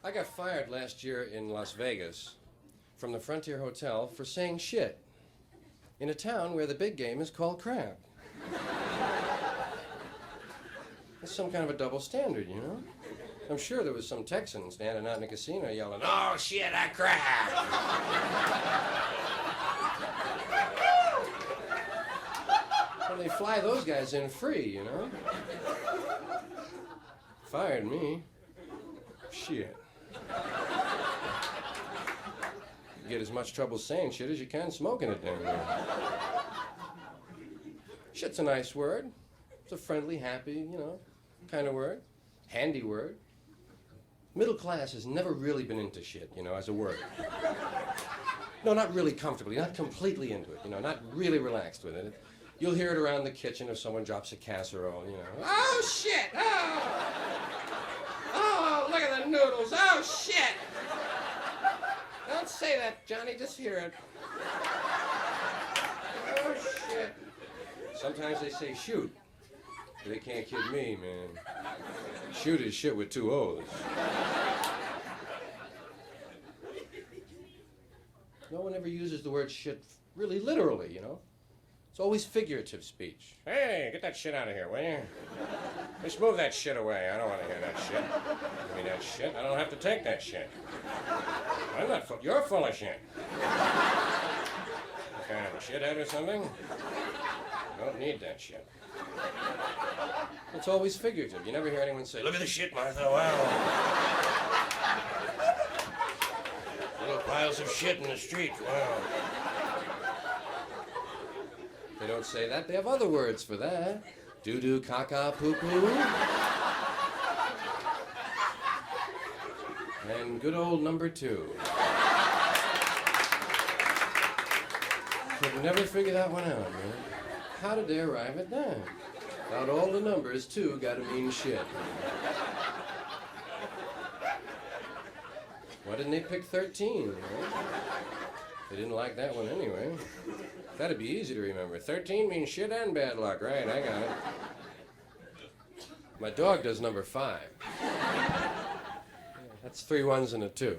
I got fired last year in Las Vegas from the Frontier Hotel for saying shit in a town where the big game is called crab. It's some kind of a double standard, you know? I'm sure there was some Texan standing out in a casino yelling, "Oh, shit, a crab!" And they fly those guys in free, you know? Fired me. Shit. You get as much trouble saying shit as you can smoking it down there. Shit's a nice word. It's a friendly, happy, you know, kind of word. Handy word. Middle class has never really been into shit, you know, as a word. No, not really comfortably, not completely into it, you know, not really relaxed with it. You'll hear it around the kitchen if someone drops a casserole, you know. "Oh, shit! Oh! Oh, look at the noodles! Oh, shit! Don't say that, Johnny, just hear it. Oh, shit." Sometimes they say shoot. But they can't kid me, man. Shoot is shit with two O's. No one ever uses the word shit really literally, you know? It's always figurative speech. "Hey, get that shit out of here, will you? Just move that shit away. I don't want to hear that shit. Give me that shit. I don't have to take that shit. I'm not full. You're full of shit. You kind of a shithead or something? I don't need that shit." It's always figurative. You never hear anyone say, "Look at the shit, Martha. Wow. Little piles of shit in the street. Wow." They don't say that. They have other words for that. Doo-doo, caca, poo-poo. And good old number 2. Could never figure that one out, man. How did they arrive at that? Out all the numbers, 2 gotta mean shit. Why didn't they pick 13? Right? They didn't like that one anyway. That'd be easy to remember. 13 means shit and bad luck, right? I got it. My dog does number 5. Yeah, that's 3 1s and a 2.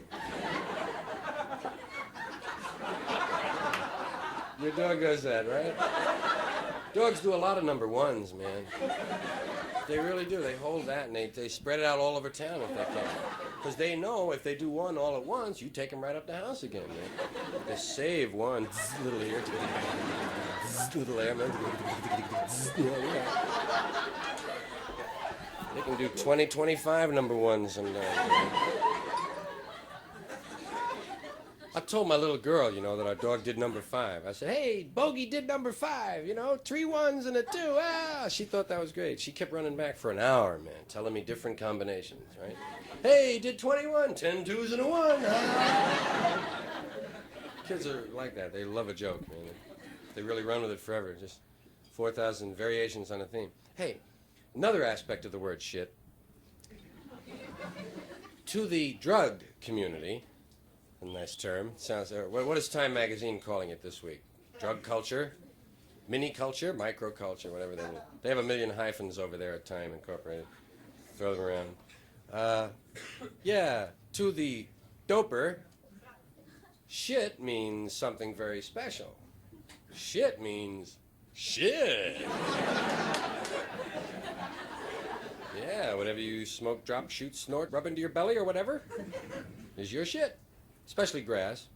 Your dog does that, right? Dogs do a lot of number 1s, man. They really do. They hold that and they spread it out all over town if they can. Because they know if they do 1 all at once, you take them right up the house again, man. They save 1, little here, little there, man. They can do 20, 25 number 1s sometimes. I told my little girl, you know, that our dog did number 5. I said, "Hey, Bogey did number 5, you know, 3 1s and a 2. Ah!" She thought that was great. She kept running back for an hour, man, telling me different combinations, right? "Hey, did 21, 10 2s and a 1. Ah!" Kids are like that. They love a joke, man. They really run with it forever. Just 4,000 variations on a theme. Hey, another aspect of the word shit. To the drug community, a nice term. Sounds. What is Time Magazine calling it this week? Drug culture, mini culture, micro culture, whatever they do. They have a million hyphens over there at Time Incorporated. Throw them around. Yeah. To the doper, shit means something very special. Shit means shit. Yeah. Whatever you smoke, drop, shoot, snort, rub into your belly, or whatever, is your shit. Especially grass,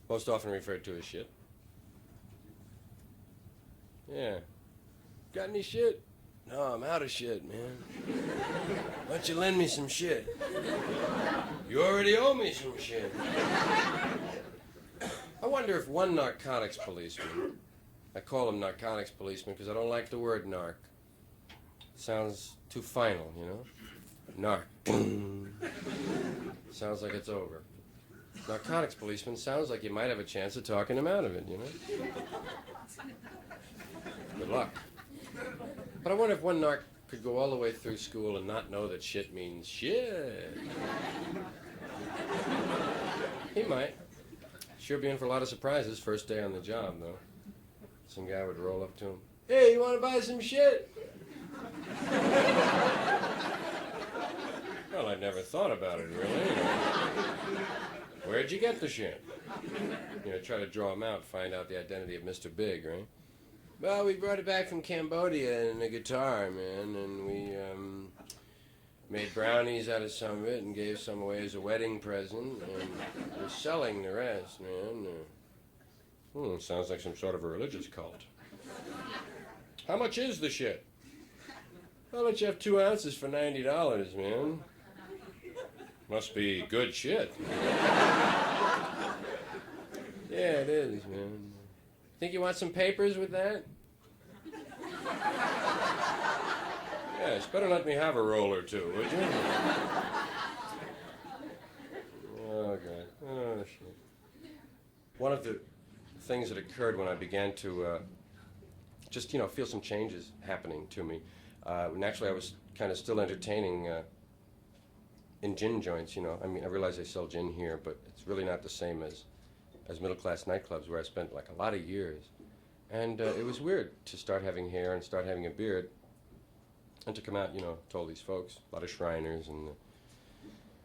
most often referred to as shit. Yeah. Got any shit? No, I'm out of shit, man. Why don't you lend me some shit? You already owe me some shit. I wonder if one narcotics policeman, I call him narcotics policeman because I don't like the word narc. It sounds too final, you know? Narc. Sounds like it's over. Narcotics policeman sounds like you might have a chance of talking him out of it, you know? Good luck. But I wonder if one narc could go all the way through school and not know that shit means shit. He might. Sure be in for a lot of surprises first day on the job, though. Some guy would roll up to him. "Hey, you want to buy some shit?" Well, I never thought about it, really. Where'd you get the shit? Try to draw him out, find out the identity of Mr. Big, right? Well, we brought it back from Cambodia in a guitar, man, and we made brownies out of some of it and gave some away as a wedding present, and we're selling the rest, man. Sounds like some sort of a religious cult. How much is the shit? I'll let you have 2 ounces for $90, man. Must be good shit. Yeah, it is, man. Think you want some papers with that? Yes, better let me have a roll or two, would you? Oh, God. Oh, shit. One of the things that occurred when I began to just, feel some changes happening to me. Naturally, I was kind of still entertaining in gin joints, I mean, I realize they sell gin here, but it's really not the same as middle-class nightclubs where I spent, like, a lot of years. And it was weird to start having hair and start having a beard and to come out, to all these folks, a lot of Shriners and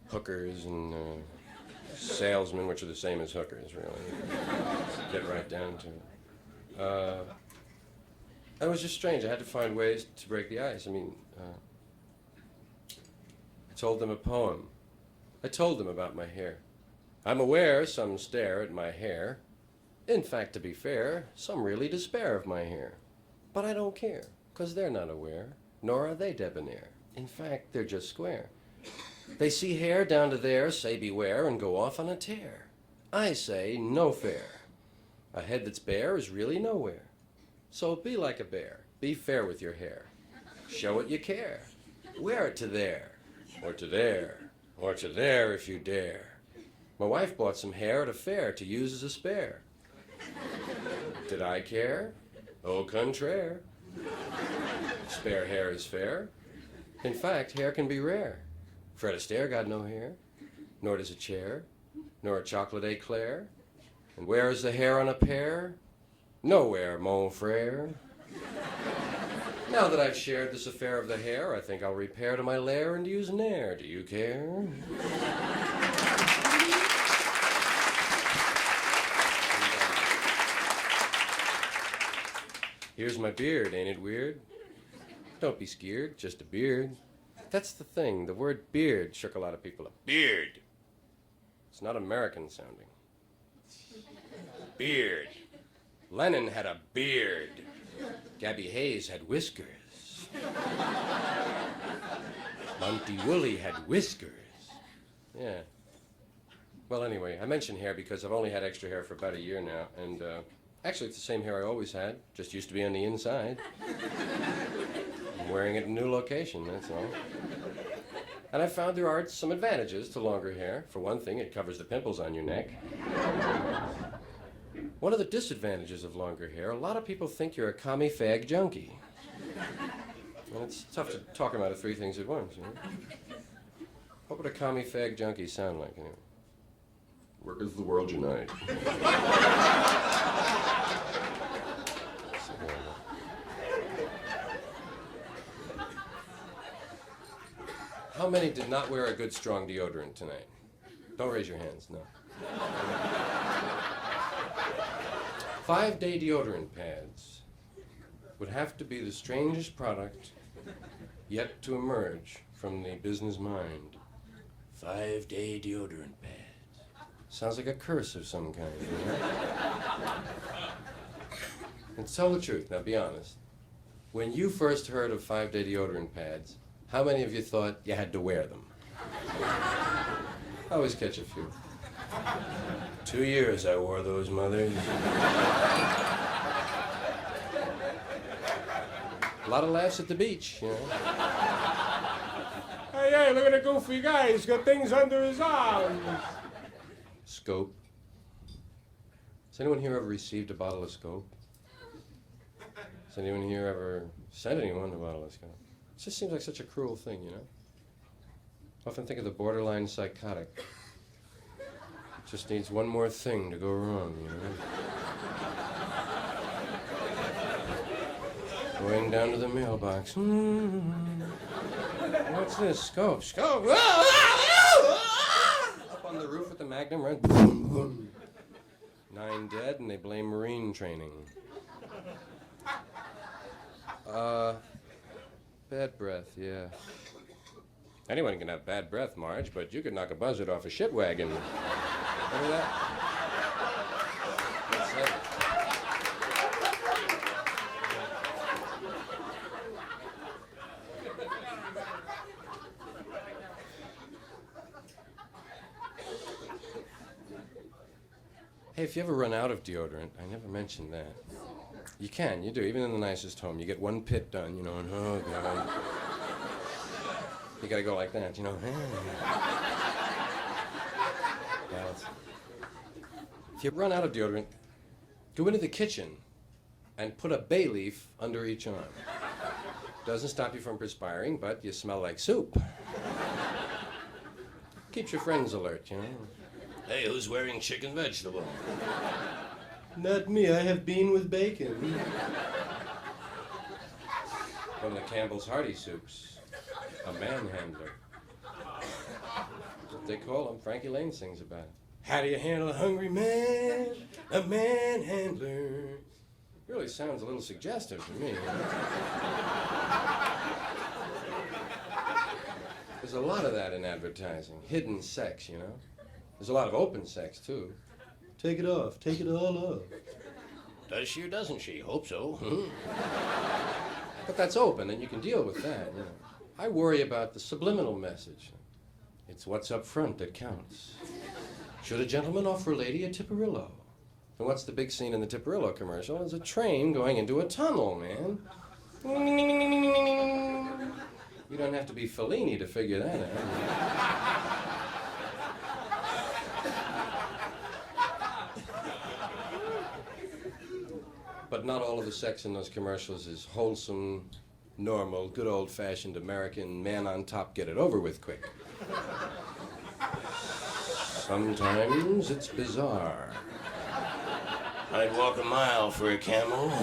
hookers and salesmen, which are the same as hookers, really. Get right down to it. It was just strange. I had to find ways to break the ice. I mean, I told them a poem. I told them about my hair. I'm aware some stare at my hair. In fact, to be fair, some really despair of my hair. But I don't care, 'cause they're not aware, nor are they debonair. In fact, they're just square. They see hair down to there, say beware, and go off on a tear. I say, no fair. A head that's bare is really nowhere. So be like a bear. Be fair with your hair. Show it you care. Wear it to there, or to there, or to there if you dare. My wife bought some hair at a fair to use as a spare. Did I care? Au contraire. Spare hair is fair. In fact, hair can be rare. Fred Astaire got no hair, nor does a chair, nor a chocolate eclair. And where is the hair on a pear? Nowhere, mon frere. Now that I've shared this affair of the hair, I think I'll repair to my lair and use Nair. Do you care? Here's my beard, ain't it weird? Don't be scared, just a beard. That's the thing, the word beard shook a lot of people up. Beard. It's not American sounding. Beard. Lennon had a beard. Gabby Hayes had whiskers. Monty Woolley had whiskers. Yeah. Well, anyway, I mention hair because I've only had extra hair for about a year now, and actually it's the same hair I always had, just used to be on the inside. I'm wearing it in a new location, that's all. And I found there are some advantages to longer hair. For one thing, it covers the pimples on your neck. One of the disadvantages of longer hair, a lot of people think you're a commie fag junkie. And it's tough to talk about the 3 things at once, What would a commie fag junkie sound like, anyway? Workers of the world unite. How many did not wear a good, strong deodorant tonight? Don't raise your hands, no. 5-day deodorant pads would have to be the strangest product yet to emerge from the business mind. 5-day deodorant pads. Sounds like a curse of some kind. And tell the truth, now be honest. When you first heard of 5-day deodorant pads, how many of you thought you had to wear them? I always catch a few. 2 years I wore those mothers. A lot of laughs at the beach, Hey, look at the goofy guy. He's got things under his arms. Scope. Has anyone here ever received a bottle of Scope? Has anyone here ever sent anyone a bottle of Scope? It just seems like such a cruel thing, I often think of the borderline psychotic. Just needs one more thing to go wrong, Going down to the mailbox. What's this? Scope. Scope. Up on the roof with the Magnum, right? 9 dead, and they blame Marine training. Bad breath, yeah. Anyone can have bad breath, Marge, but you could knock a buzzard off a shit wagon. Remember that? That's it. Hey, if you ever run out of deodorant, I never mentioned that. You can, you do, even in the nicest home. You get one pit done, you know, and oh, God. You gotta go like that, you know. If you run out of deodorant, go into the kitchen and put a bay leaf under each arm. Doesn't stop you from perspiring, but you smell like soup. Keeps your friends alert, you know. Hey, who's wearing chicken vegetable? Not me, I have bean with bacon. One of the Campbell's hearty soups. A manhandler. That's what they call him. Frankie Lane sings about it. How do you handle a hungry man? A manhandler. Really sounds a little suggestive to me. There's a lot of that in advertising. Hidden sex, you know. There's a lot of open sex, too. Take it off. Take it all off. Does she or doesn't she? Hope so. But that's open, and you can deal with that, you know. I worry about the subliminal message. It's what's up front that counts. Should a gentleman offer a lady a Tipperillo? And what's the big scene in the Tipperillo commercial? It's a train going into a tunnel, man. You don't have to be Fellini to figure that out. But not all of the sex in those commercials is wholesome, normal, good old-fashioned American man on top, get it over with quick. Sometimes it's bizarre. I'd walk a mile for a camel.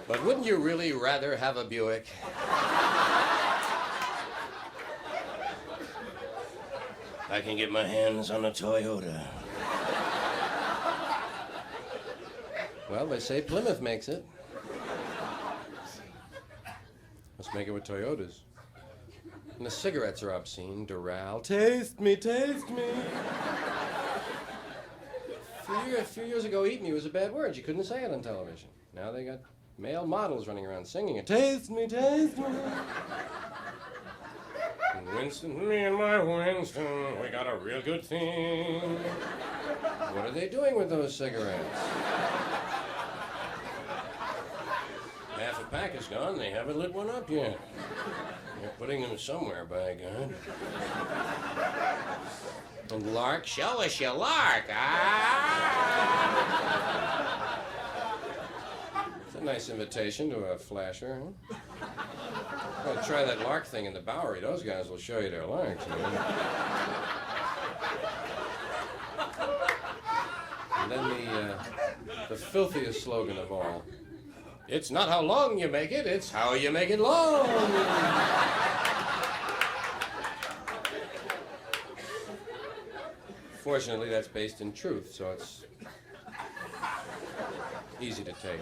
But wouldn't you really rather have a Buick? I can get my hands on a Toyota. Well, they say Plymouth makes it. Let's make it with Toyotas. And the cigarettes are obscene. Doral, taste me, taste me. A few years ago, eat me was a bad word. You couldn't say it on television. Now they got male models running around singing it. Taste me, taste me. Winston, me and my Winston, we got a real good thing. What are they doing with those cigarettes? Half a pack is gone, they haven't lit one up yet. They're putting them somewhere, by God. And Lark, show us your Lark, ah! It's a nice invitation to a flasher, huh? Well, try that Lark thing in the Bowery. Those guys will show you their Larks. You know? And then the filthiest slogan of all. It's not how long you make it, it's how you make it long. Fortunately, that's based in truth, so it's easy to take.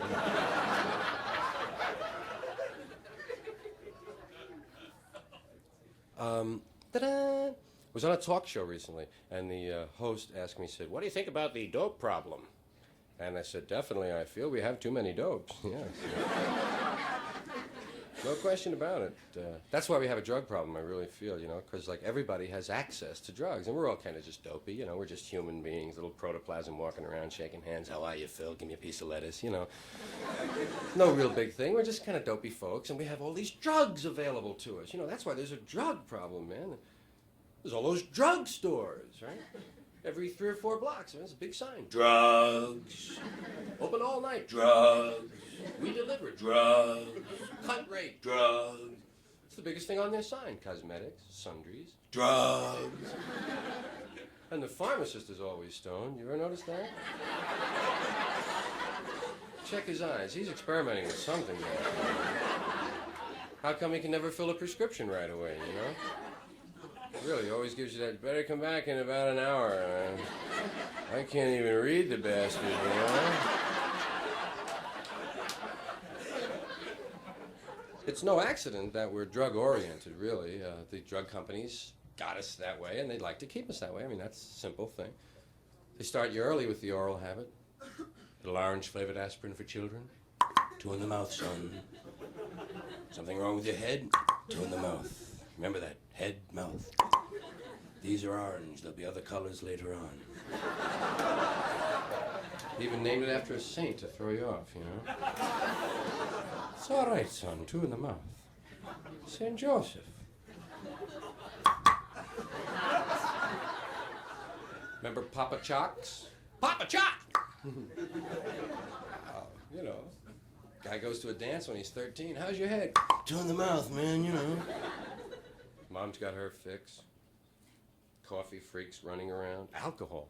Ta-da! I was on a talk show recently, and the host asked me, said, what do you think about the dope problem? And I said, definitely, I feel we have too many dopes. Yes. No question about it. That's why we have a drug problem, I really feel, you know, because, like, everybody has access to drugs, and we're all kind of just dopey, you know, we're just human beings, little protoplasm walking around, shaking hands. How are you, Phil? Give me a piece of lettuce, you know. No real big thing. We're just kind of dopey folks, and we have all these drugs available to us. You know, that's why there's a drug problem, man. There's all those drug stores, right? Every 3 or 4 blocks, there's a big sign. Drugs. Open all night. Drugs. We deliver. Drugs. Cut rate. Drugs. It's the biggest thing on their sign. Cosmetics, sundries, drugs. And the pharmacist is always stoned. You ever notice that? Check his eyes. He's experimenting with something there. How come he can never fill a prescription right away, you know? Really, always gives you that, better come back in about an hour. I can't even read the bastard, you know? It's no accident that we're drug-oriented, really. The drug companies got us that way, and they'd like to keep us that way. I mean, that's a simple thing. They start you early with the oral habit. Little orange-flavored aspirin for children. 2 in the mouth, son. Something wrong with your head? 2 in the mouth. Remember that, head, mouth. These are orange. There'll be other colors later on. Even named it after a saint to throw you off, you know? It's all right, son. 2 in the mouth. St. Joseph. Remember Papa Chocks? Papa Chock! You know, guy goes to a dance when he's 13. How's your head? 2 in the mouth, man, you know. Mom's got her fix. Coffee freaks running around. Alcohol.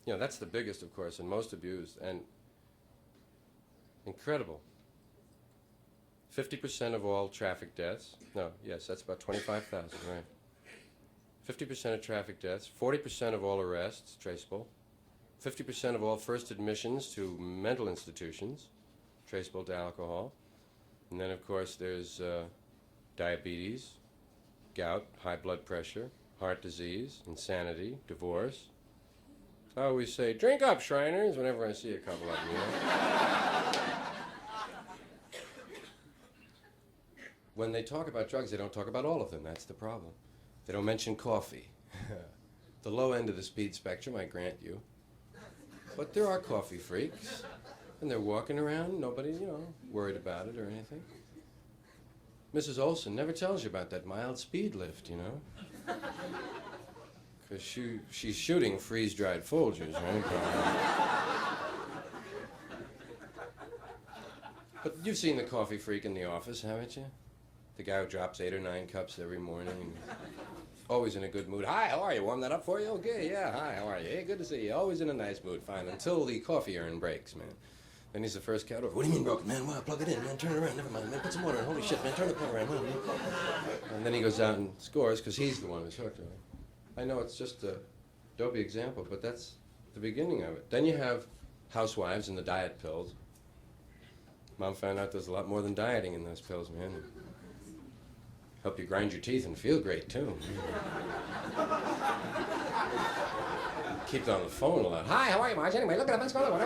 You know, that's the biggest, of course, and most abused. And incredible. 50% of all traffic deaths. No, yes, that's about 25,000, right. 50% of traffic deaths. 40% of all arrests, traceable. 50% of all first admissions to mental institutions, traceable to alcohol. And then, of course, there's diabetes, gout, high blood pressure, heart disease, insanity, divorce. So I always say, drink up, Shriners, whenever I see a couple of them, you know? When they talk about drugs, they don't talk about all of them. That's the problem. They don't mention coffee. The low end of the speed spectrum, I grant you. But there are coffee freaks, and they're walking around, nobody, you know, worried about it or anything. Mrs. Olson never tells you about that mild speed lift, you know? Because she's shooting freeze-dried Folgers, right? But you've seen the coffee freak in the office, haven't you? The guy who drops 8 or 9 cups every morning. Always in a good mood. Hi, how are you? Warm that up for you? Okay, yeah, hi, how are you? Hey, good to see you. Always in a nice mood, fine. Until the coffee urn breaks, man. Then he's the first cat over. What do you mean broken, man? Well, plug it in, man. Turn it around. Never mind, man. Put some water in. Holy shit, man. Turn the plug around. And then he goes out and scores because he's the one who's hooked, right? I know it's just a dopey example, but that's the beginning of it. Then you have housewives and the diet pills. Mom found out there's a lot more than dieting in those pills, man. Help you grind your teeth and feel great, too. Keep on the phone a lot. Hi, how are you, Marge? Anyway, look at what's going on.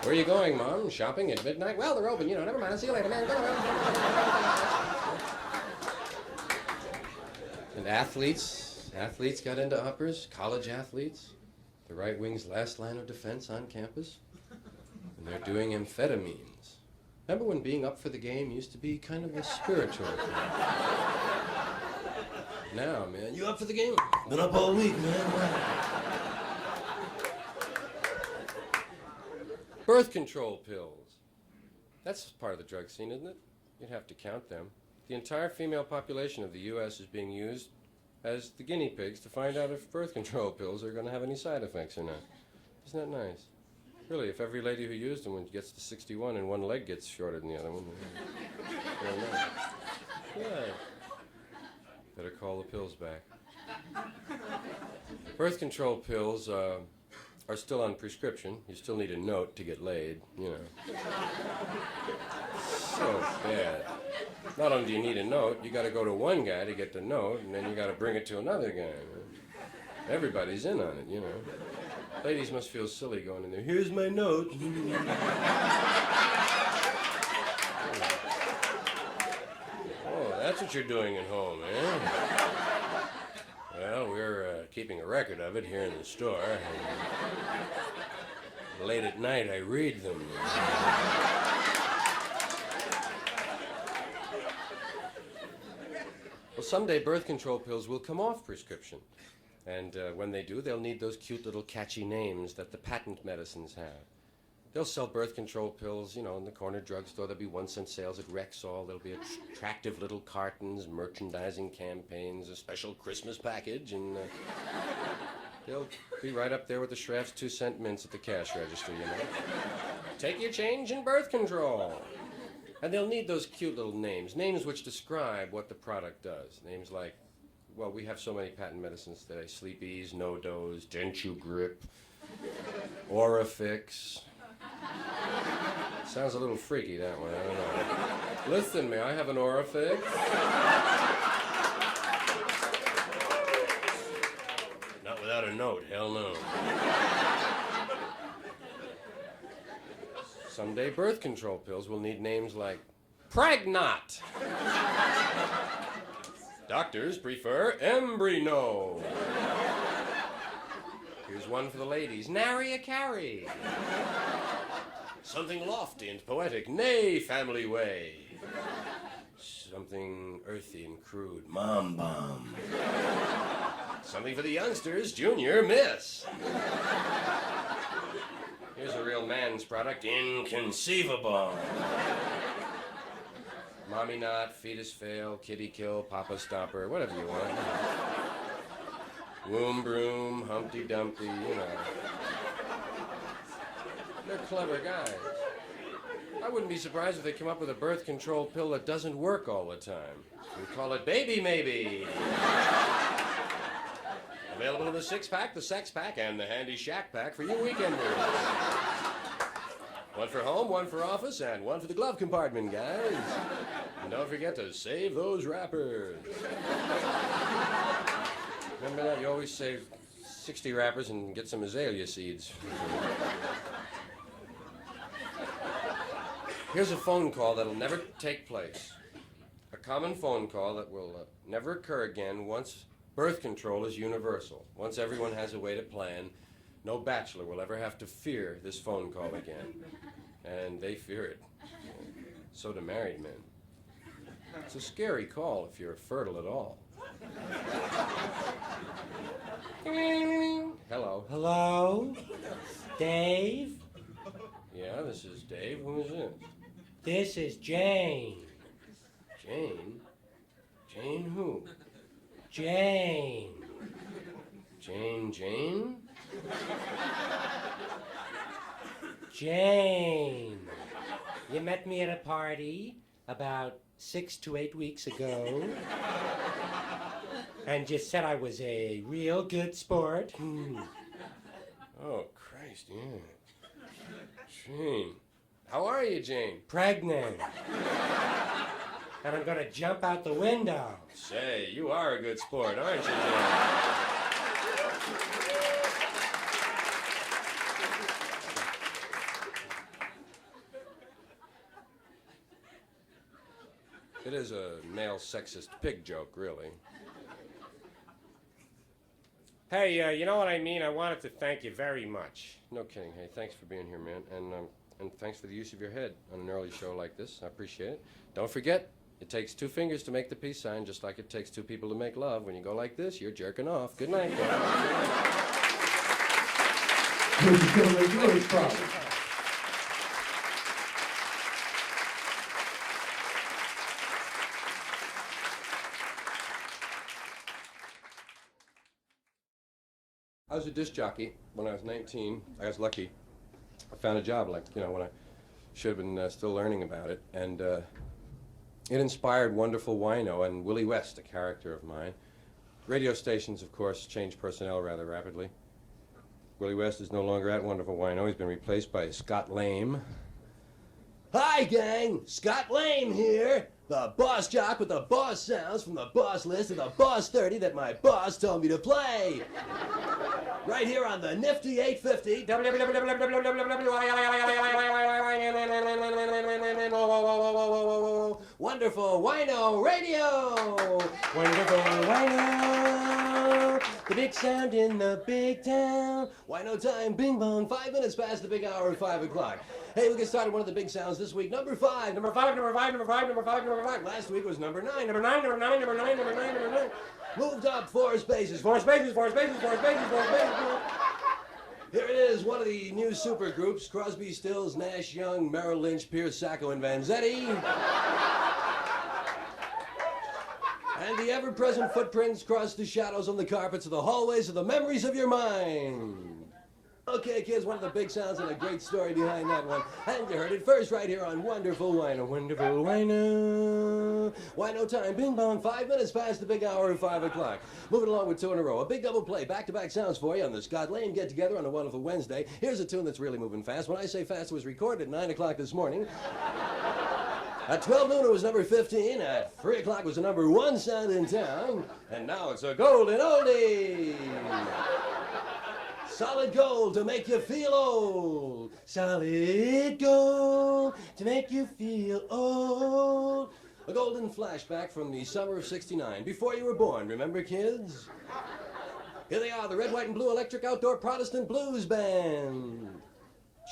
Where are you going, Mom? Shopping at midnight? Well, they're open, you know. Never mind. I'll see you later, man. Go around. And athletes got into uppers. College athletes. The right wing's last line of defense on campus. And they're doing amphetamines. Remember when being up for the game used to be kind of a spiritual thing? Now, man, you up for the game? Been up all week, man. Birth control pills. That's part of the drug scene, isn't it? You'd have to count them. The entire female population of the U.S. is being used as the guinea pigs to find out if birth control pills are going to have any side effects or not. Isn't that nice? Really, if every lady who used them gets to 61 and one leg gets shorter than the other one, yeah. Better call the pills back. Birth control pills are still on prescription. You still need a note to get laid, you know. So bad. Not only do you need a note, you got to go to one guy to get the note, and then you got to bring it to another guy. Everybody's in on it, you know. Ladies must feel silly going in there. Here's my note. Oh, that's what you're doing at home, eh? Well, we're keeping a record of it here in the store. And late at night, I read them. Well, someday birth control pills will come off prescription. And when they do, they'll need those cute little catchy names that the patent medicines have. They'll sell birth control pills, in the corner drugstore. There'll be 1-cent sales at Rexall. There'll be attractive little cartons, merchandising campaigns, a special Christmas package, and they'll be right up there with the Schraff's 2-cent mints at the cash register, Take your change in birth control. And they'll need those cute little names which describe what the product does. Names like, well, we have so many patent medicines today. Sleep Ease, No Dose, Denture Grip, Orifix. Sounds a little freaky, that one, I don't know. Listen, may I have an Orifix? Not without a note, hell no. Someday birth control pills will need names like Pregnant. Doctors prefer Embryo. Here's one for the ladies. Nary a carrey. Something lofty and poetic. Nay, family way. Something earthy and crude. Mom bomb. Something for the youngsters. Junior miss. Here's a real man's product. Inconceivable. Mommy knot, fetus fail, kitty kill, papa stomper, whatever you want. Womb broom, Humpty Dumpty, They're clever guys. I wouldn't be surprised if they come up with a birth control pill that doesn't work all the time. We call it Baby Maybe. Available in the 6-pack, the sex pack, and the handy shack pack for you weekenders. One for home, one for office, and one for the glove compartment, guys. And don't forget to save those wrappers. Remember that? You always save 60 wrappers and get some azalea seeds. Here's a phone call that'll never take place. A common phone call that will never occur again once birth control is universal. Once everyone has a way to plan, no bachelor will ever have to fear this phone call again. And they fear it. So do married men. It's a scary call if you're fertile at all. Hello. Hello? Dave? Yeah, this is Dave. Who is this? This is Jane. Jane? Jane who? Jane. Jane? Jane. You met me at a party about 6 to 8 weeks ago. And you said I was a real good sport. Oh, Christ, yeah. Jane. How are you, Jane? Pregnant. And I'm gonna jump out the window. Say, you are a good sport, aren't you, Jane? It is a male sexist pig joke, really. Hey, you know what I mean? I wanted to thank you very much. No kidding. Hey, thanks for being here, man. And thanks for the use of your head on an early show like this. I appreciate it. Don't forget, it takes 2 fingers to make the peace sign, just like it takes 2 people to make love. When you go like this, you're jerking off. Good night, I was a disc jockey when I was 19. I was lucky. I found a job, when I should have been still learning about it. And it inspired wonderful wino and Willie West, a character of mine. Radio stations, of course, changed personnel rather rapidly. Willie West is no longer at Wonderful Wino. He's been replaced by Scott Lame. Hi, gang! Scott Lame here! The boss jock with the boss sounds from the boss list of the boss 30 that my boss told me to play. Right here on the nifty 850. Wonderful Wino Radio! Wonderful Wino! The big sound in the big town. Wino time, bing bong, 5 minutes past the big hour at 5 o'clock. Hey, we'll get started one of the big sounds this week. Number 5. Last week was number 9. Number 9. Moved up 4 spaces. 4 spaces. Here it is. is one of the new super groups, Crosby, Stills, Nash, Young, Merrill Lynch, Pierce, Sacco, and Vanzetti. And the ever-present footprints cross the shadows on the carpets of the hallways of the memories of your mind. Okay, kids, one of the big sounds and a great story behind that one. And you heard it first right here on Wonderful Wino. Wonderful Wino. Wino time. Bing bong. 5 minutes past the big hour of 5 o'clock. Moving along with two in a row. A big double play. Back-to-back sounds for you on the Scott Lane Get Together on a Wonderful Wednesday. Here's a tune that's really moving fast. When I say fast, it was recorded at 9 o'clock this morning. At 12 noon, it was number 15. At 3 o'clock, it was the number 1 sound in town. And now it's a golden oldie. Solid gold to make you feel old. Solid gold to make you feel old. A golden flashback from the summer of '69, before you were born. Remember, kids? Here they are, the Red, White, and Blue Electric Outdoor Protestant Blues Band.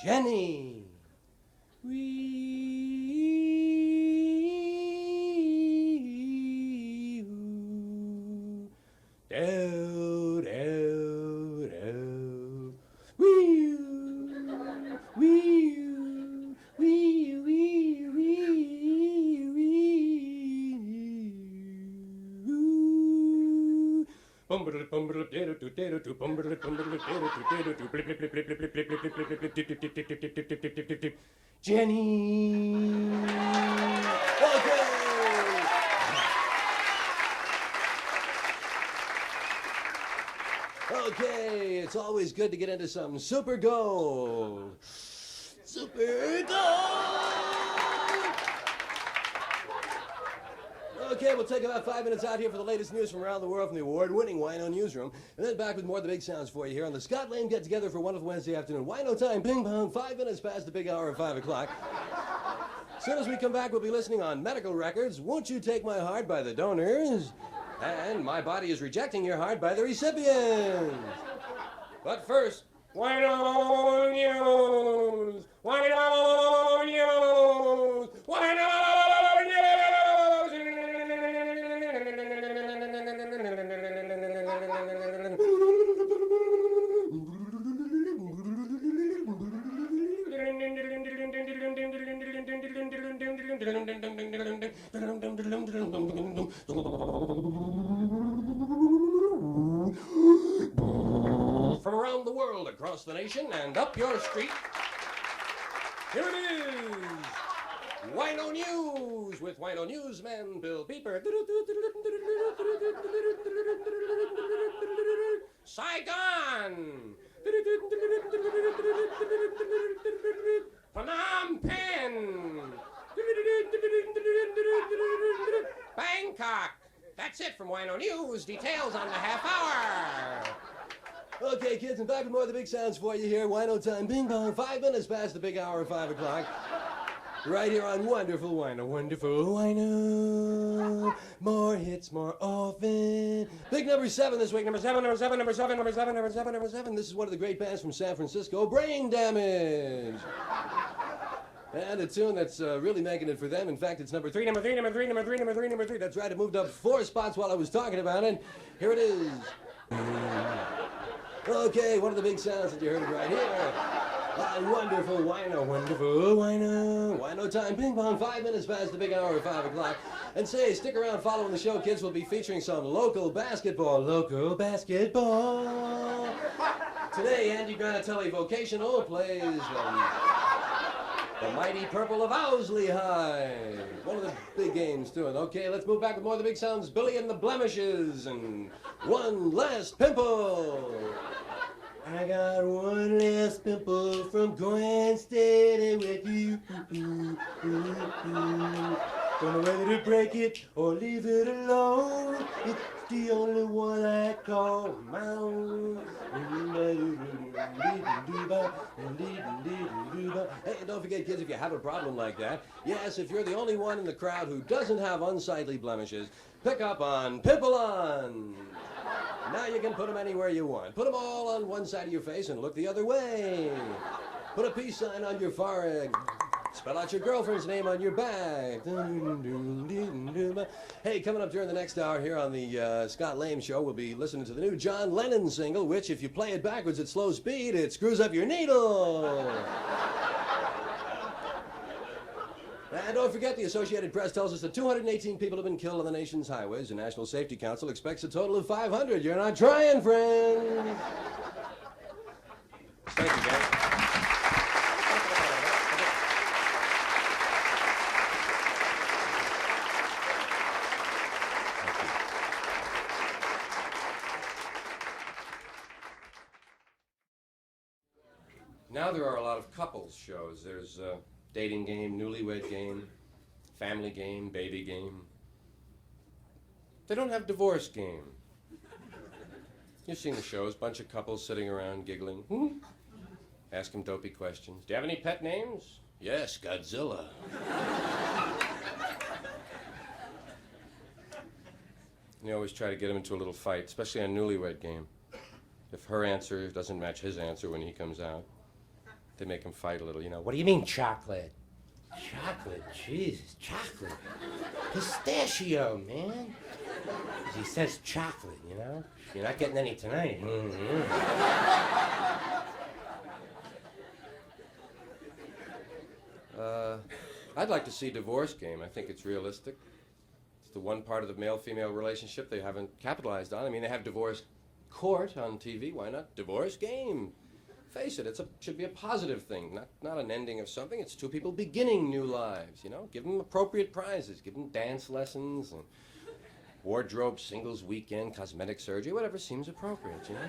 Jenny. Jenny. Okay. Okay, it's always good to get into some super gold. Super gold. Okay, we'll take about 5 minutes out here for the latest news from around the world from the award-winning Wino Newsroom, and then back with more of the big sounds for you here on the Scott Lane Get Together for Wonderful Wednesday afternoon. Wino time, ping pong, 5 minutes past the big hour of 5 o'clock. As soon as we come back, we'll be listening on Medical Records, Won't You Take My Heart by the donors, and My Body Is Rejecting Your Heart by the recipients. But first, Wino News! Wino News! Wino News! From around the world, across the nation, and up your street, here it is, Wino News, with Wino Newsman Bill Beeper. Saigon! Phnom Penh! Bangkok! That's it from Wino News. Details on the half hour. Okay, kids, and back with more of the big sounds for you here. Wino time, bing bong, 5 minutes past the big hour of 5 o'clock. Right here on Wonderful Wino. Wonderful Wino. More hits more often. Big number 7 this week. Number 7. This is one of the great bands from San Francisco, Brain Damage. And a tune that's really making it for them. In fact, it's number 3. That's right, it moved up 4 spots while I was talking about it. Here it is. Okay, one of the big sounds that you heard right here. Wonderful Wino, Wonderful Wino. Wino time, ping pong, 5 minutes past the big hour of 5 o'clock. And say, stick around following the show, kids. We'll be featuring some local basketball. Local basketball. Today, Andy Granatelli Vocational plays the mighty purple of Owsley High. One of the big games, too. Okay, let's move back with more of the big sounds. Billy and the Blemishes and One Last Pimple. I got one last pimple from going steady with you. Don't know whether to break it or leave it alone. It's the only one I call my own. Hey, and don't forget, kids, if you have a problem like that, yes, if you're the only one in the crowd who doesn't have unsightly blemishes, pick up on Pimple On. Now you can put them anywhere you want. Put them all on one side of your face and look the other way. Put a peace sign on your forehead. Spell out your girlfriend's name on your bag. Hey, coming up during the next hour here on the Scott Lame Show, we'll be listening to the new John Lennon single, which, if you play it backwards at slow speed, it screws up your needle. And don't forget, the Associated Press tells us that 218 people have been killed on the nation's highways. The National Safety Council expects a total of 500. You're not trying, friends. Thank you, guys. Now there are a lot of couples shows. There's dating game, newlywed game, family game, baby game. They don't have divorce game. You've seen the shows, bunch of couples sitting around giggling. Ask them dopey questions. Do you have any pet names? Yes, Godzilla. And you always try to get them into a little fight, especially on newlywed game. If her answer doesn't match his answer when he comes out, they make him fight a little, you know. What do you mean chocolate? Chocolate? Jesus, chocolate. Pistachio, man. He says chocolate, you know? You're not getting any tonight. I'd like to see Divorce Game. I think it's realistic. It's the one part of the male-female relationship they haven't capitalized on. I mean, they have Divorce Court on TV. Why not Divorce Game? Face it, should be a positive thing, not an ending of something. It's two people beginning new lives, you know? Give them appropriate prizes. Give them dance lessons and wardrobe singles weekend, cosmetic surgery, whatever seems appropriate, you know?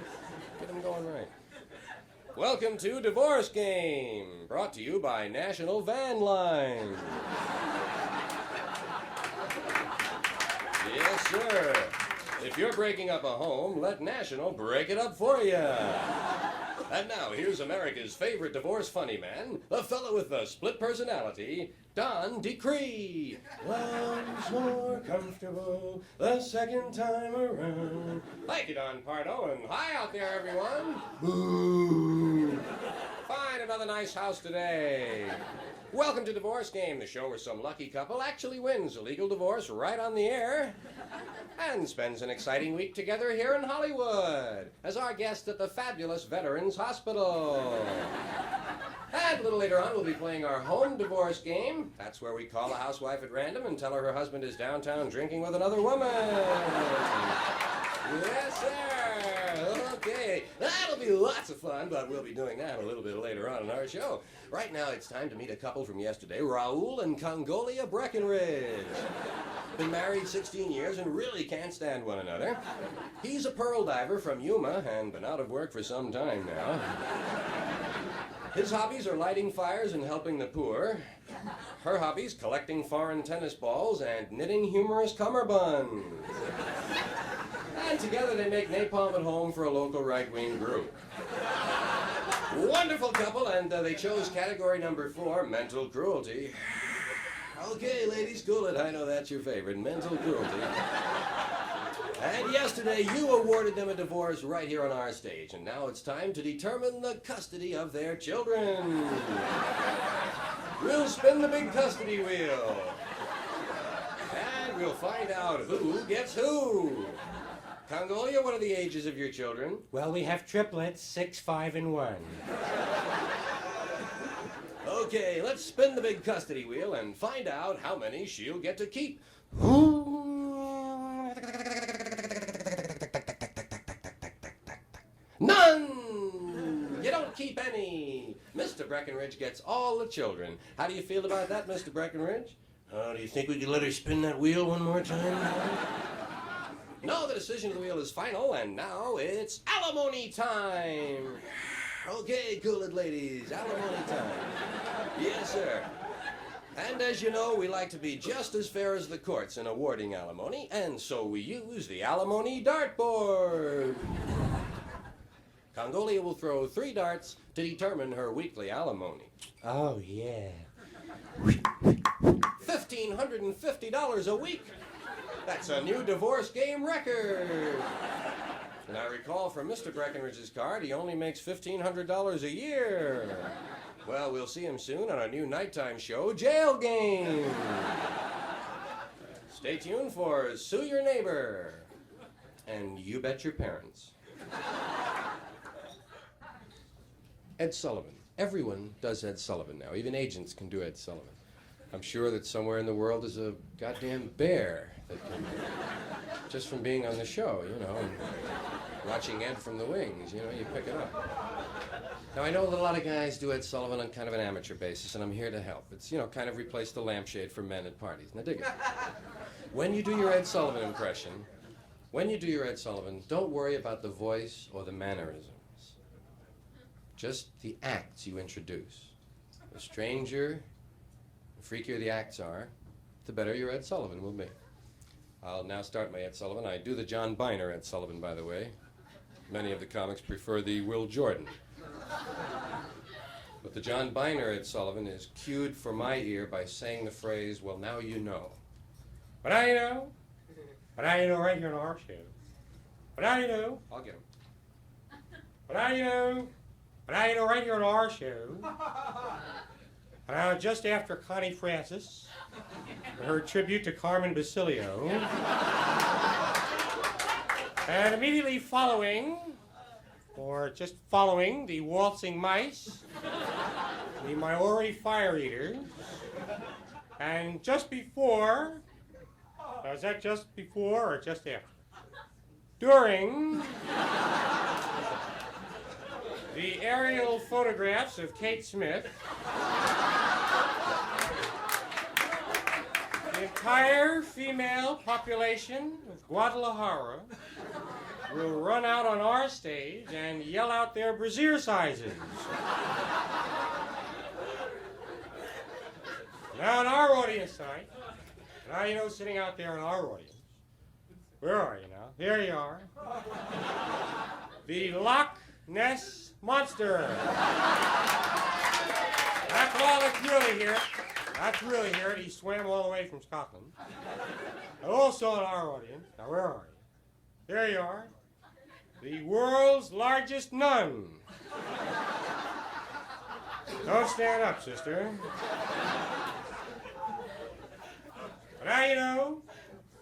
Get them going right. Welcome to Divorce Game, brought to you by National Van Line. Yes, sir. If you're breaking up a home, let National break it up for you. And now, here's America's favorite divorce funny man, the fellow with the split personality, Don Decree. Love's more comfortable the second time around. Thank you, Don Pardo, and hi out there, everyone. Boo. Find another nice house today. Welcome to Divorce Game, the show where some lucky couple actually wins a legal divorce right on the air and spends an exciting week together here in Hollywood as our guest at the fabulous Veterans Hospital. And a little later on, we'll be playing our home divorce game. That's where we call a housewife at random and tell her husband is downtown drinking with another woman. Yes, sir. Okay. That'll be lots of fun, but we'll be doing that a little bit later on in our show. Right now, it's time to meet a couple from yesterday, Raoul and Congolia Breckenridge. Been married 16 years and really can't stand one another. He's a pearl diver from Yuma and been out of work for some time now. His hobbies are lighting fires and helping the poor. Her hobbies, collecting foreign tennis balls and knitting humorous cummerbunds. And together they make napalm at home for a local right-wing group. Wonderful couple, and they chose category number 4, mental cruelty. Okay, ladies, cool it. I know that's your favorite, mental cruelty. And yesterday, you awarded them a divorce right here on our stage, and now it's time to determine the custody of their children. We'll spin the big custody wheel. And we'll find out who gets who. Congolia, what are the ages of your children? Well, we have triplets, 6, 5, and 1. Okay, let's spin the big custody wheel and find out how many she'll get to keep. None! You don't keep any. Mr. Breckenridge gets all the children. How do you feel about that, Mr. Breckenridge? Do you think we could let her spin that wheel one more time? No, the decision of the wheel is final, and now it's alimony time. Okay, cool it, ladies. Alimony time. Yes, sir. And as you know, we like to be just as fair as the courts in awarding alimony, and so we use the alimony dartboard. Congolia will throw 3 darts to determine her weekly alimony. Oh, yeah. $1,550 a week. That's a new divorce game record. And I recall from Mr. Breckenridge's card, he only makes $1,500 a year. Well, we'll see him soon on our new nighttime show, Jail Game. Stay tuned for Sue Your Neighbor and You Bet Your Parents. Ed Sullivan. Everyone does Ed Sullivan now. Even agents can do Ed Sullivan. I'm sure that somewhere in the world there's a goddamn bear that can, just from being on the show, you know, and watching Ed from the wings, you know, you pick it up. Now, I know that a lot of guys do Ed Sullivan on kind of an amateur basis, and I'm here to help. It's, you know, kind of replace the lampshade for men at parties. Now, dig it. When you do your Ed Sullivan impression, don't worry about the voice or the mannerisms. Just the acts you introduce. The stranger, the freakier the acts are, the better your Ed Sullivan will be. I'll now start my Ed Sullivan. I do the John Biner Ed Sullivan, by the way. Many of the comics prefer the Will Jordan. But the John Biner Ed Sullivan is cued for my ear by saying the phrase, well, now you know. But now you know. But now you know right here on our show. But now you know. I'll get him. But now you know. But now you know right here on our show. Now, just after Connie Francis, her tribute to Carmen Basilio, and immediately following, or just following, the waltzing mice, the Maori fire eaters, and just before, is that just before or just after? During the aerial photographs of Kate Smith, the entire female population of Guadalajara will run out on our stage and yell out their brassiere sizes. Now in our audience tonight, now you know, sitting out there in our audience, where are you now? There you are. The Loch Ness Monster. That's all that's really here. That's really here. He swam all the way from Scotland. And also in our audience, now where are you? There you are. The world's largest nun. Don't stand up, sister. But now you know.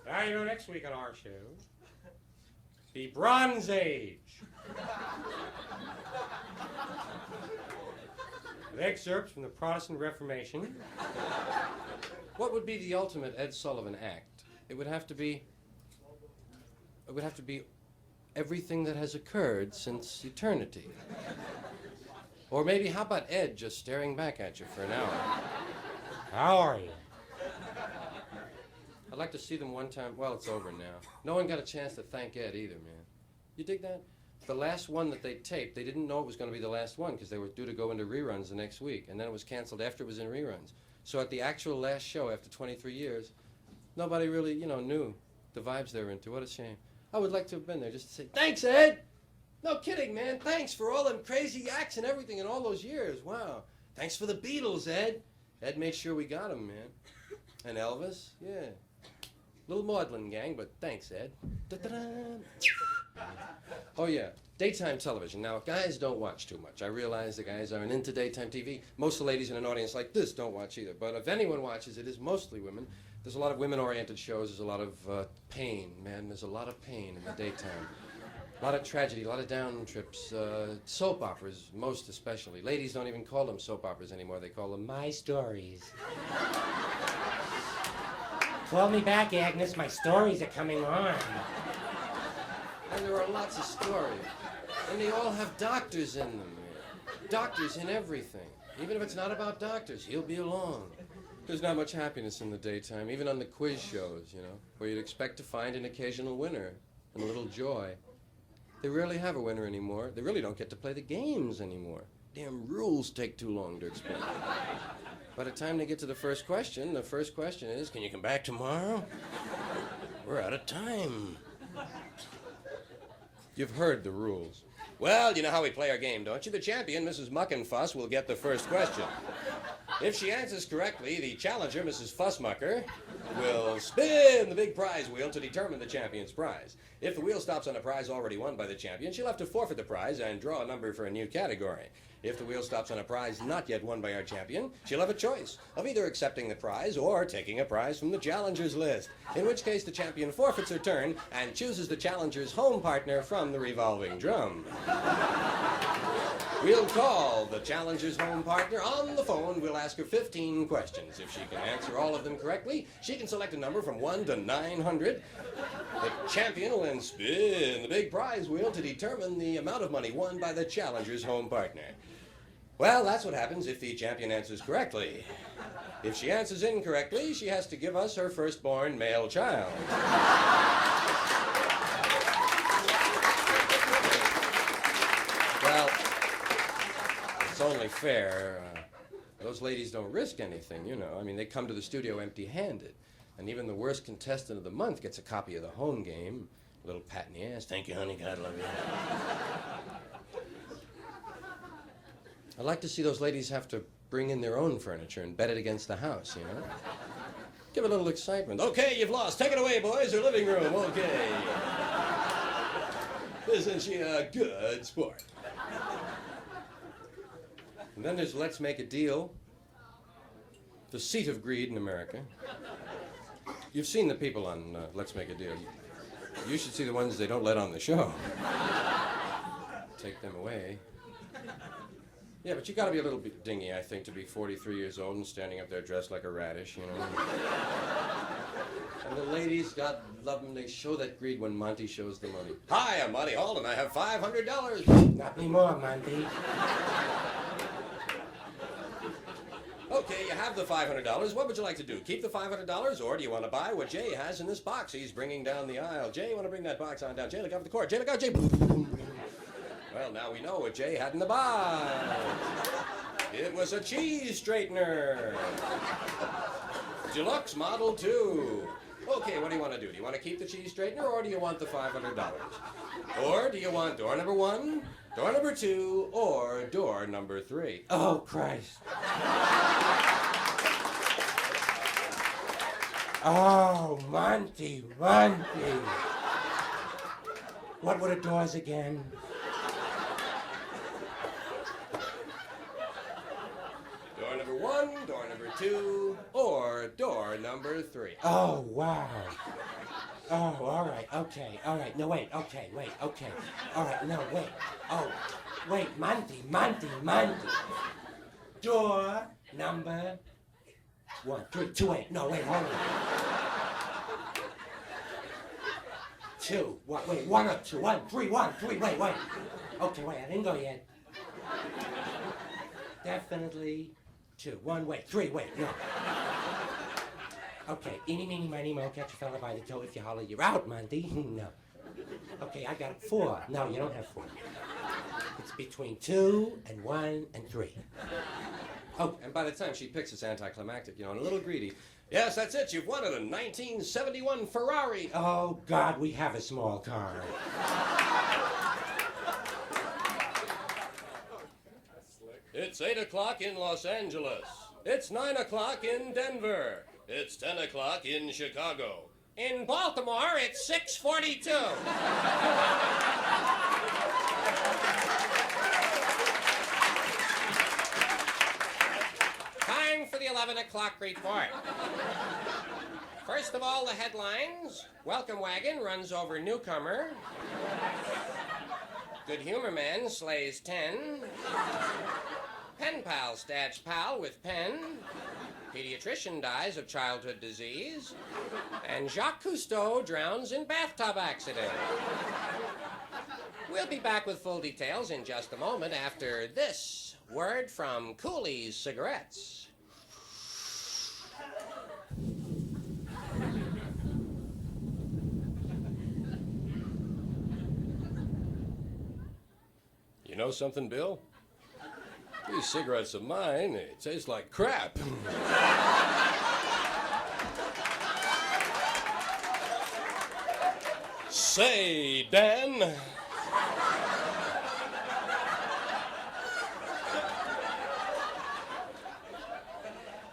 Now you know next week on our show. The Bronze Age. With excerpts from the Protestant Reformation. What would be the ultimate Ed Sullivan act? It would have to be everything that has occurred since eternity. Or maybe, how about Ed just staring back at you for an hour? How are you? I'd like to see them one time. Well, it's over now. No one got a chance to thank Ed either, man. You dig that? The last one that they taped, they didn't know it was going to be the last one because they were due to go into reruns the next week, and then it was canceled after it was in reruns. So at the actual last show after 23 years, nobody really, knew the vibes they were into. What a shame. I would like to have been there just to say, thanks, Ed! No kidding, man. Thanks for all them crazy acts and everything in all those years. Wow. Thanks for the Beatles, Ed. Ed made sure we got them, man. And Elvis, yeah. Little maudlin gang, but thanks, Ed. Da-da-da. Oh, yeah. Daytime television. Now, guys don't watch too much. I realize the guys aren't into daytime TV. Most of the ladies in an audience like this don't watch either. But if anyone watches, it is mostly women. There's a lot of women-oriented shows. There's a lot of pain, man. There's a lot of pain in the daytime. A lot of tragedy, a lot of down trips. Soap operas, most especially. Ladies don't even call them soap operas anymore. They call them My stories. Call me back, Agnes. My stories are coming on. And there are lots of stories. And they all have doctors in them, man. Doctors in everything. Even if it's not about doctors, he'll be along. There's not much happiness in the daytime, even on the quiz shows, where you'd expect to find an occasional winner and a little joy. They rarely have a winner anymore. They really don't get to play the games anymore. Damn rules take too long to explain. By the time they get to the first question is, can you come back tomorrow? We're out of time. You've heard the rules. Well, you know how we play our game, don't you? The champion, Mrs. Muckenfuss, will get the first question. If she answers correctly, the challenger, Mrs. Fussmucker, will spin the big prize wheel to determine the champion's prize. If the wheel stops on a prize already won by the champion, she'll have to forfeit the prize and draw a number for a new category. If the wheel stops on a prize not yet won by our champion, she'll have a choice of either accepting the prize or taking a prize from the challengers list, in which case the champion forfeits her turn and chooses the challenger's home partner from the revolving drum. We'll call the challenger's home partner on the phone. We'll ask her 15 questions. If she can answer all of them correctly, she can select a number from 1 to 900. The champion will then spin the big prize wheel to determine the amount of money won by the challenger's home partner. Well, that's what happens if the champion answers correctly. If she answers incorrectly, she has to give us her firstborn male child. Well, it's only fair. Those ladies don't risk anything, you know. I mean, they come to the studio empty-handed. And even the worst contestant of the month gets a copy of the home game. A little pat in the ass. Thank you, honey. God love you. I'd like to see those ladies have to bring in their own furniture and bet it against the house, you know? Give a little excitement. Okay, you've lost. Take it away, boys. Her living room. Okay. Isn't she a good sport? And then there's Let's Make a Deal, the seat of greed in America. You've seen the people on Let's Make a Deal. You should see the ones they don't let on the show. Take them away. Yeah, but you gotta be a little bit dingy, I think, to be 43 years old and standing up there dressed like a radish, you know? And the ladies, God love them, they show that greed when Monty shows the money. Hi, I'm Monty Hall, and I have $500. Not anymore, Monty. Okay, you have the $500. What would you like to do? Keep the $500, or do you want to buy what Jay has in this box he's bringing down the aisle? Jay, you want to bring that box on down? Jay, look out for the cord. Jay, look out, Jay. Well, now we know what Jay had in the box. It was a cheese straightener. Deluxe Model 2. Okay, what do you want to do? Do you want to keep the cheese straightener, or do you want the $500? Or do you want door number 1, door number 2, or door number 3? Oh, Christ. Oh, Monty. What were the doors again? Door number 1, door number 2, or door number 3. Oh, wow. Oh, all right, okay, all right. No, wait, okay. All right, no, wait. Oh, wait, Monty. Door number 1, 3, 2, 8. No, wait, hold on. 2, what, wait, 1 or 2, 1, 3, 1, 3, wait. Okay, wait, I didn't go yet. Definitely 2, 1, wait, 3, wait, no. Okay, eeny, meeny, miny, moe, catch a fella by the toe. If you holler, you're out, Monty. No. Okay, I got 4. No, you don't have 4. It's between 2 and 1 and 3. Oh, and by the time she picks, it's anticlimactic, you know, and a little greedy. Yes, that's it. You've won it, a 1971 Ferrari. Oh, God, we have a small car. It's 8 o'clock in Los Angeles. It's 9 o'clock in Denver. It's 10 o'clock in Chicago. In Baltimore, it's 6:42. Time for the 11 o'clock report. First of all, the headlines. Welcome wagon runs over newcomer. Good humor man slays 10. Pen pal stabs pal with pen. Pediatrician dies of childhood disease. And Jacques Cousteau drowns in bathtub accident. We'll be back with full details in just a moment after this word from Cooley's Cigarettes. You know something, Bill? These cigarettes of mine, they taste like crap. Say, Dan.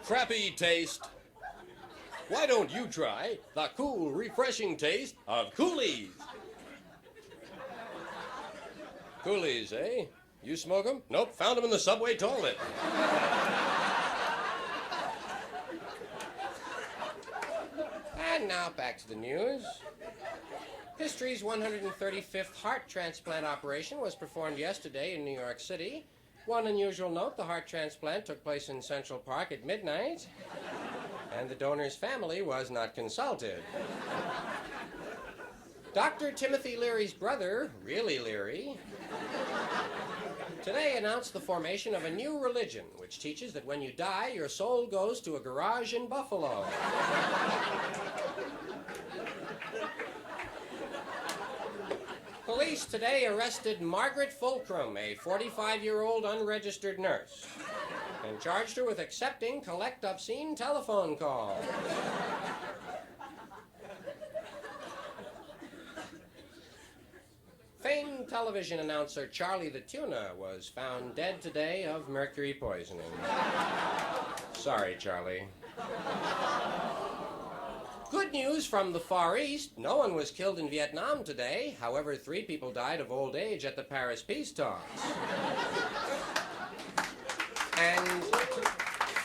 Crappy taste. Why don't you try the cool, refreshing taste of Cooley's? Coolies, eh? You smoke 'em? Nope, found 'em in the subway toilet. And now back to the news. History's 135th heart transplant operation was performed yesterday in New York City. One unusual note, the heart transplant took place in Central Park at midnight, and the donor's family was not consulted. Dr. Timothy Leary's brother, really Leary, today announced the formation of a new religion which teaches that when you die, your soul goes to a garage in Buffalo. Police today arrested Margaret Fulcrum, a 45-year-old unregistered nurse, and charged her with accepting collect obscene telephone calls. Famed television announcer Charlie the Tuna was found dead today of mercury poisoning. Sorry, Charlie. Good news from the Far East. No one was killed in Vietnam today. However, 3 people died of old age at the Paris peace talks. And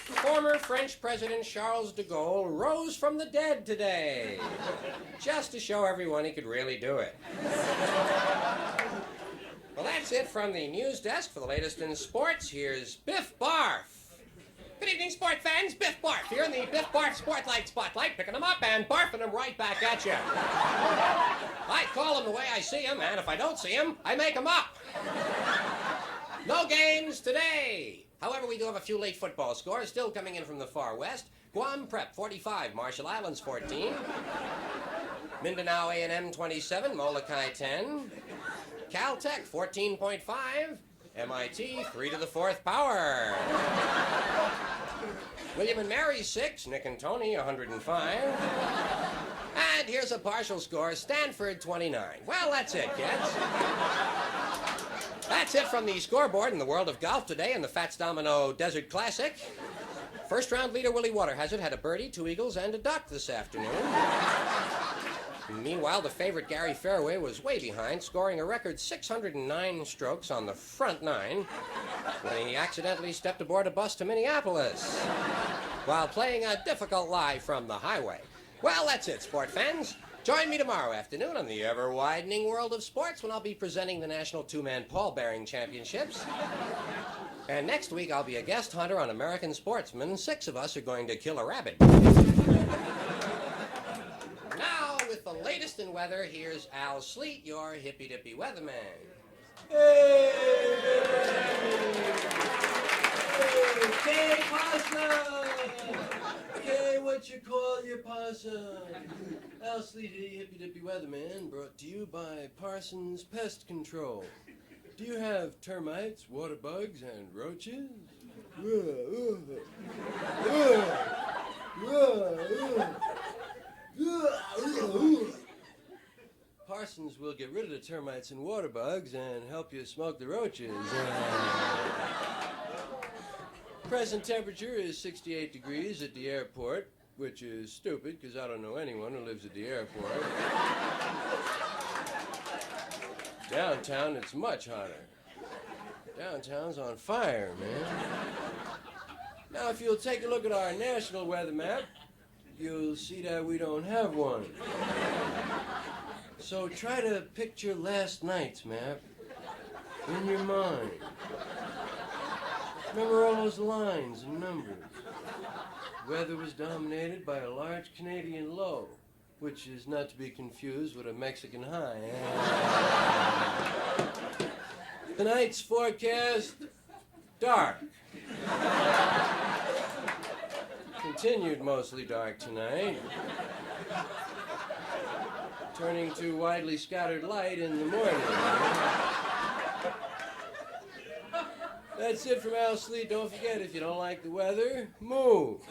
former French President Charles de Gaulle rose from the dead today, just to show everyone he could really do it. Well, that's it from the news desk. For the latest in sports, here's Biff Barf. Good evening, sport fans. Biff Barf here in the Biff Barf Spotlight, picking them up and barfing them right back at you. I call them the way I see them, and if I don't see them, I make them up. No games today. However, we do have a few late football scores still coming in from the far west. Guam Prep 45, Marshall Islands 14. Mindanao A&M 27, Molokai 10. Caltech 14.5. MIT 3 to the 4th power. William and Mary 6, Nick and Tony 105. And here's a partial score, Stanford 29. Well, that's it, kids. That's it from the scoreboard in the world of golf today in the Fats Domino Desert Classic. First round leader Willie Waterhazard had a birdie, 2 eagles, and a duck this afternoon. Meanwhile, the favorite Gary Fairway was way behind, scoring a record 609 strokes on the front 9 when he accidentally stepped aboard a bus to Minneapolis while playing a difficult lie from the highway. Well, that's it, sport fans. Join me tomorrow afternoon on the ever-widening world of sports when I'll be presenting the National Two-Man Pall Bearing Championships. And next week, I'll be a guest hunter on American Sportsman. 6 of us are going to kill a rabbit. Now, with the latest in weather, here's Al Sleet, your hippy-dippy weatherman. Hey, hey, possum! Okay, what you call your possum? Al Sleet, hippy-dippy weatherman, brought to you by Parsons Pest Control. Do you have termites, water bugs, and roaches? Parsons will get rid of the termites and water bugs and help you smoke the roaches. Present temperature is 68 degrees at the airport, which is stupid because I don't know anyone who lives at the airport. Downtown, it's much hotter. Downtown's on fire, man. Now, if you'll take a look at our national weather map, you'll see that we don't have one. So try to picture last night's map in your mind. Remember all those lines and numbers. Weather was dominated by a large Canadian low, which is not to be confused with a Mexican high. Tonight's forecast, dark. Continued mostly dark tonight. Turning to widely scattered light in the morning. That's it from Al Sleet. Don't forget, if you don't like the weather, move.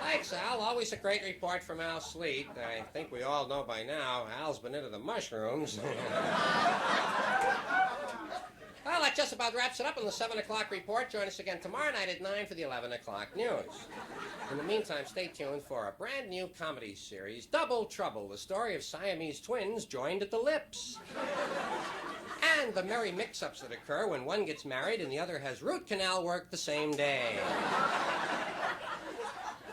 Thanks, Al. Always a great report from Al Sleet. I think we all know by now Al's been into the mushrooms. Well, that just about wraps it up on the 7 o'clock report. Join us again tomorrow night at 9 for the 11 o'clock news. In the meantime, stay tuned for a brand new comedy series, Double Trouble, the story of Siamese twins joined at the lips. mind the merry mix-ups that occur when one gets married and the other has root canal work the same day.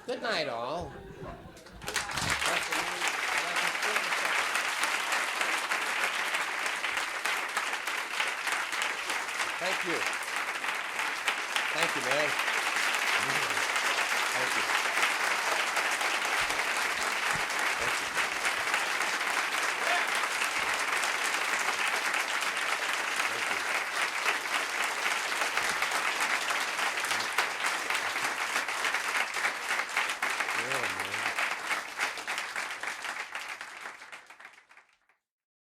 Good night, all. Thank you. Thank you, man. Thank you. Thank you. Thank you. Yeah, man.